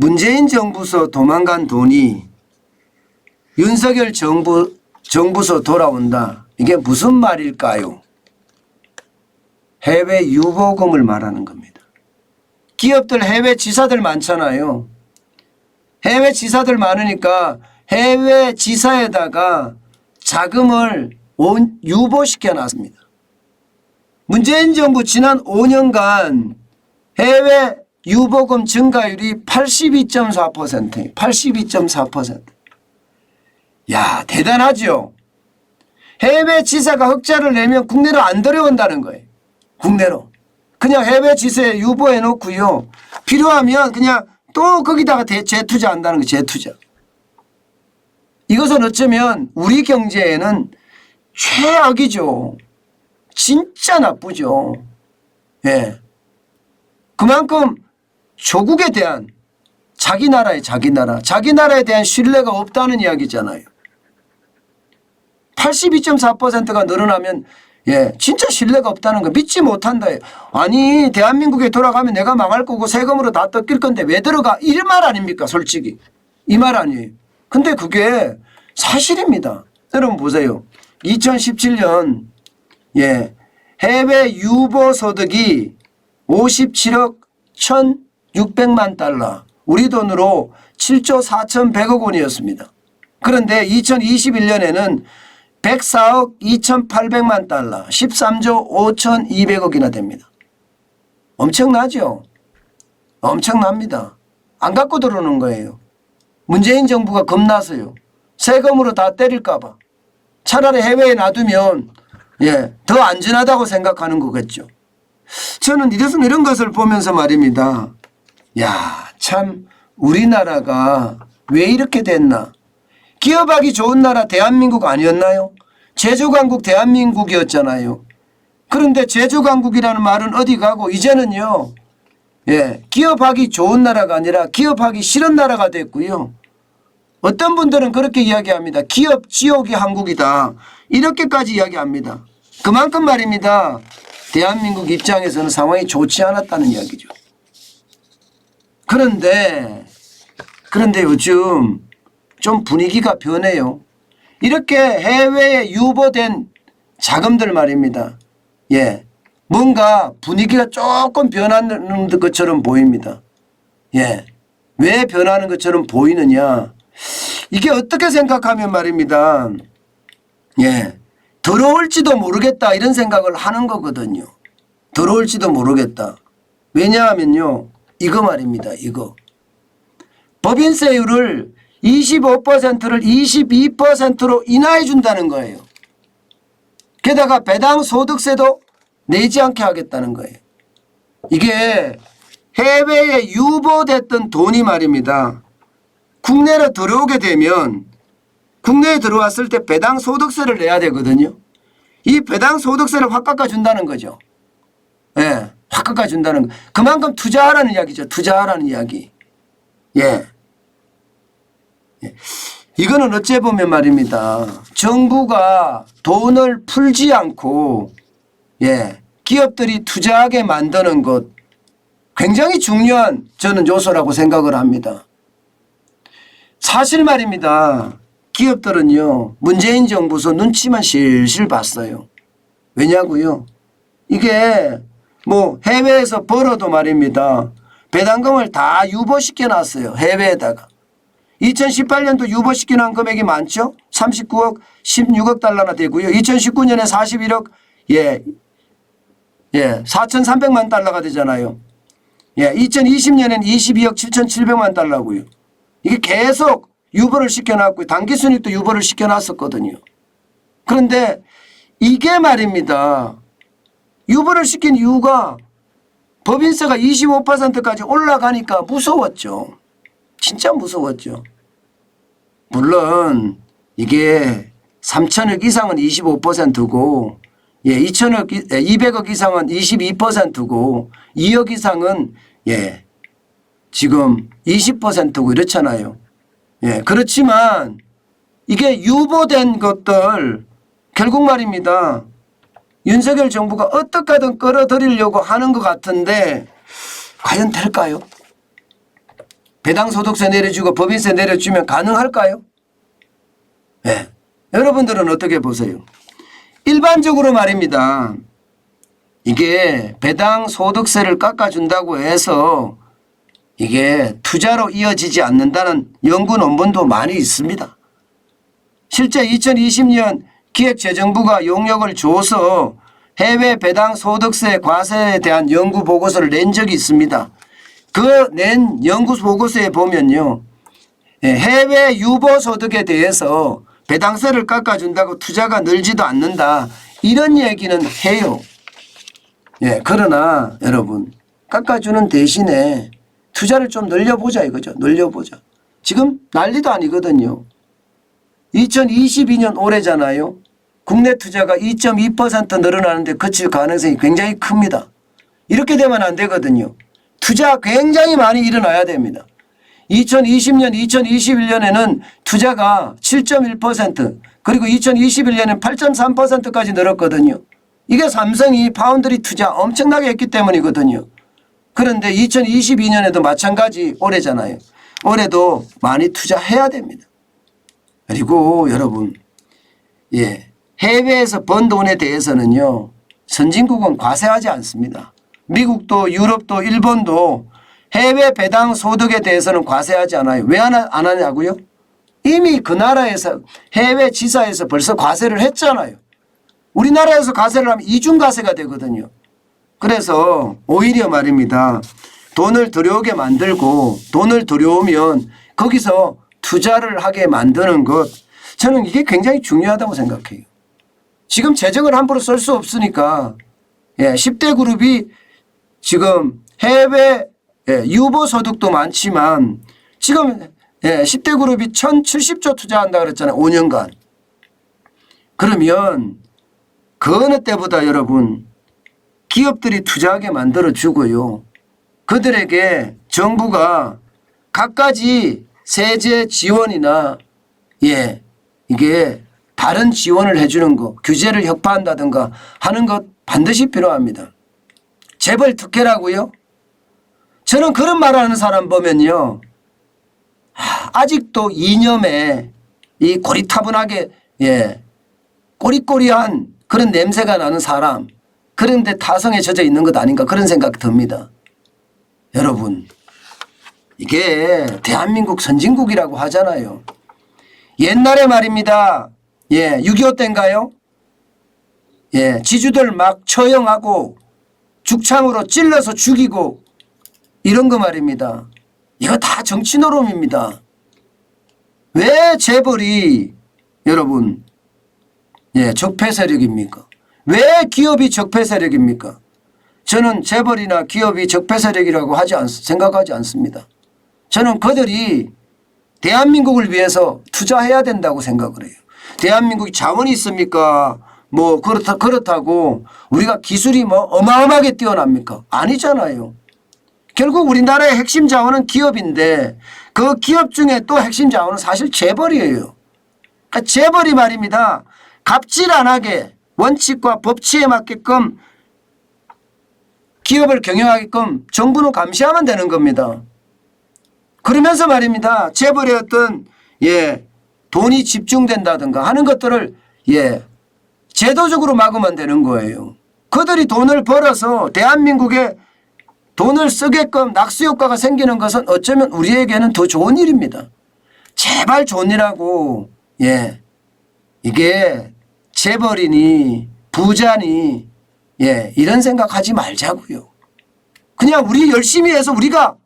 문재인 정부서 도망간 돈이 윤석열 정부서 돌아온다. 이게 무슨 말일까요? 해외 유보금을 말하는 겁니다. 기업들 해외 지사들 많잖아요. 해외 지사들 많으니까 해외 지사에다가 자금을 유보시켜 놨습니다. 문재인 정부 지난 5년간 해외 유보금 증가율이 82.4%예요. 82.4%. 야, 대단하죠. 해외 지사가 흑자를 내면 국내로 안 들여온다는 거예요. 국내로. 그냥 해외 지사에 유보해 놓고요. 필요하면 그냥 또 거기다가 재투자한다는 거예요. 재투자. 이것은 어쩌면 우리 경제에는 최악이죠. 진짜 나쁘죠. 예. 그만큼 조국에 대한 자기 나라에 대한 신뢰가 없다는 이야기잖아요. 82.4%가 늘어나면 예, 진짜 신뢰가 없다는 거 믿지 못한다. 아니 대한민국에 돌아가면 내가 망할 거고 세금으로 다 뜯길 건데 왜 들어가? 이 말 아닙니까 솔직히. 이 말 아니에요. 근데 그게 사실입니다. 여러분 보세요. 2017년 예, 해외 유보 소득이 57억 1,600만 달러 우리 돈으로 7조 4,100억 원이었습니다. 그런데 2021년에는 104억 2,800만 달러 13조 5,200억이나 됩니다. 엄청나죠? 엄청납니다. 안 갖고 들어오는 거예요. 문재인 정부가 겁나서요. 세금으로 다 때릴까 봐. 차라리 해외에 놔두면 예, 더 안전하다고 생각하는 거겠죠. 저는 이런 것을 보면서 말입니다. 야, 참 우리나라가 왜 이렇게 됐나. 기업하기 좋은 나라 대한민국 아니었나요? 제조강국 대한민국이었잖아요. 그런데 제조강국이라는 말은 어디 가고 이제는요. 예, 기업하기 좋은 나라가 아니라 기업하기 싫은 나라가 됐고요. 어떤 분들은 그렇게 이야기합니다. 기업 지옥이 한국이다. 이렇게까지 이야기합니다. 그만큼 말입니다. 대한민국 입장에서는 상황이 좋지 않았다는 이야기죠. 그런데 요즘 좀 분위기가 변해요. 이렇게 해외에 유보된 자금들 말입니다. 예, 뭔가 분위기가 조금 변하는 것처럼 보입니다. 예, 왜 변하는 것처럼 보이느냐. 이게 어떻게 생각하면 말입니다. 예, 들어올지도 모르겠다 이런 생각을 하는 거거든요. 들어올지도 모르겠다. 왜냐하면요. 이거 말입니다. 이거. 법인세율을 25%를 22%로 인하해 준다는 거예요. 게다가 배당 소득세도 내지 않게 하겠다는 거예요. 이게 해외에 유보됐던 돈이 말입니다. 국내로 들어오게 되면 국내에 들어왔을 때 배당 소득세를 내야 되거든요. 이 배당 소득세를 확 깎아준다는 거죠. 예, 확 깎아준다는 거. 그만큼 투자하라는 이야기죠. 투자하라는 이야기. 예. 예. 이거는 어째 보면 말입니다. 정부가 돈을 풀지 않고 예, 기업들이 투자하게 만드는 것 굉장히 중요한 저는 요소라고 생각을 합니다. 사실 말입니다. 기업들은요. 문재인 정부서 눈치만 실실 봤어요. 왜냐고요? 이게 뭐 해외에서 벌어도 말입니다. 배당금을 다 유보시켜 놨어요. 해외에다가. 2018년도 유보시켜 놓은 금액이 많죠. 39억 16억 달러나 되고요. 2019년에 41억 4,300만 달러가 되잖아요. 예, 2020년에는 22억 7,700만 달러고요. 이게 계속 유보를 시켜놨고 당기순이익도 유보를 시켜놨었거든요. 그런데 이게 말입니다. 유보를 시킨 이유가 법인세가 25%까지 올라가니까 무서웠죠. 진짜 무서웠죠. 물론 이게 3천억 이상은 25%고 200억 이상은 22%고 2억 이상은 지금 20%고 이렇잖아요. 그렇지만 이게 유보된 것들 결국 말입니다. 윤석열 정부가 어떻게 하든 끌어들이려고 하는 것 같은데 과연 될까요? 배당 소득세 내려주고 법인세 내려주면 가능할까요? 네. 여러분들은 어떻게 보세요? 일반적으로 말입니다. 이게 배당 소득세를 깎아준다고 해서 이게 투자로 이어지지 않는다는 연구 논문도 많이 있습니다. 실제 2020년 기획재정부가 용역을 줘서 해외 배당 소득세 과세에 대한 연구 보고서를 낸 적이 있습니다. 그 낸 연구 보고서에 보면요. 해외 유보 소득에 대해서 배당세를 깎아준다고 투자가 늘지도 않는다. 이런 얘기는 해요. 예, 그러나 여러분 깎아주는 대신에 투자를 좀 늘려보자 이거죠. 늘려보자. 지금 난리도 아니거든요. 2022년 올해잖아요. 국내 투자가 2.2% 늘어나는데 그칠 가능성이 굉장히 큽니다. 이렇게 되면 안 되거든요. 투자 굉장히 많이 일어나야 됩니다. 2020년, 2021년에는 투자가 7.1% 그리고 2021년에는 8.3%까지 늘었거든요. 이게 삼성이 파운드리 투자 엄청나게 했기 때문이거든요. 그런데 2022년에도 마찬가지 올해잖아요. 올해도 많이 투자해야 됩니다. 그리고 여러분, 예, 해외에서 번 돈에 대해서는요, 선진국은 과세하지 않습니다. 미국도 유럽도 일본도 해외 배당 소득에 대해서는 과세하지 않아요. 왜 안 하냐고요? 이미 그 나라에서 해외 지사에서 벌써 과세를 했잖아요. 우리나라에서 과세를 하면 이중과세가 되거든요. 그래서 오히려 말입니다. 돈을 들여오게 만들고 돈을 들여오면 거기서 투자를 하게 만드는 것, 저는 이게 굉장히 중요하다고 생각해요. 지금 재정을 함부로 쓸 수 없으니까 10대 그룹이 지금 해외 유보 소득도 많지만 지금 10대 그룹이 1,070조 투자한다 그랬잖아요. 5년간. 그러면 그 어느 때보다 여러분 기업들이 투자하게 만들어주고요. 그들에게 정부가 갖가지 세제 지원이나 이게 다른 지원을 해주는 거, 규제를 혁파한다든가 하는 것 반드시 필요합니다. 재벌 특혜라고요? 저는 그런 말하는 사람 보면요. 아직도 이념에 이 고리타분하게 꼬리꼬리한 그런 냄새가 나는 사람, 그런데 타성에 젖어 있는 것 아닌가 그런 생각이 듭니다. 여러분, 이게 대한민국 선진국이라고 하잖아요. 옛날에 말입니다. 6.25 때인가요? 지주들 막 처형하고 죽창으로 찔러서 죽이고 이런 거 말입니다. 이거 다 정치 노름입니다. 왜 재벌이 여러분 적폐 세력입니까? 왜 기업이 적폐 세력입니까? 저는 재벌이나 기업이 적폐 세력이라고 생각하지 않습니다. 저는 그들이 대한민국을 위해서 투자해야 된다고 생각을 해요. 대한민국이 자원이 있습니까? 뭐 그렇다고 우리가 기술이 뭐 어마어마하게 뛰어납니까? 아니잖아요. 결국 우리나라의 핵심 자원은 기업인데 그 기업 중에 또 핵심 자원은 사실 재벌이에요. 그러니까 재벌이 말입니다. 갑질 안 하게 원칙과 법치에 맞게끔 기업을 경영하게끔 정부는 감시하면 되는 겁니다. 그러면서 말입니다. 재벌의 어떤 돈이 집중된다든가 하는 것들을 제도적으로 막으면 되는 거예요. 그들이 돈을 벌어서 대한민국에 돈을 쓰게끔 낙수 효과가 생기는 것은 어쩌면 우리에게는 더 좋은 일입니다. 제발 좋은 일하고 이게 재벌이니 부자니 이런 생각하지 말자고요. 그냥 우리 열심히 해서 우리가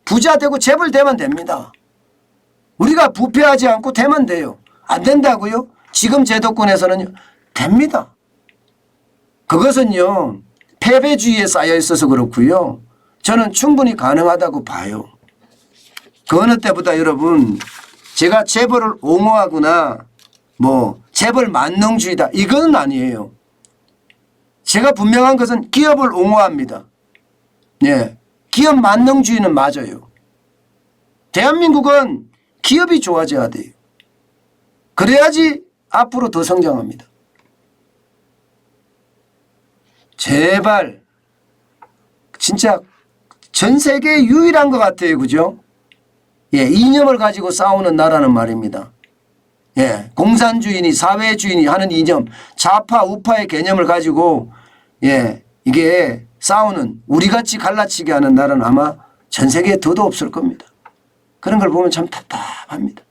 부자 되고 재벌 되면 됩니다. 우리가 부패하지 않고 되면 돼요. 안 된다고요? 지금 제도권에서는요. 됩니다. 그것은요. 패배주의에 쌓여 있어서 그렇고요. 저는 충분히 가능하다고 봐요. 그 어느 때보다 여러분 제가 재벌을 옹호하거나 뭐 재벌 만능주의다 이건 아니에요. 제가 분명한 것은 기업을 옹호합니다. 기업 만능주의는 맞아요. 대한민국은 기업이 좋아져야 돼요. 그래야지 앞으로 더 성장합니다. 제발 진짜 전 세계에 유일한 것 같아요. 그죠? 예, 이념을 가지고 싸우는 나라는 말입니다. 예, 공산주의니 사회주의니 하는 이념, 좌파 우파의 개념을 가지고 예, 이게 싸우는 우리같이 갈라치게 하는 나라는 아마 전 세계에 더도 없을 겁니다. 그런 걸 보면 참 답답합니다.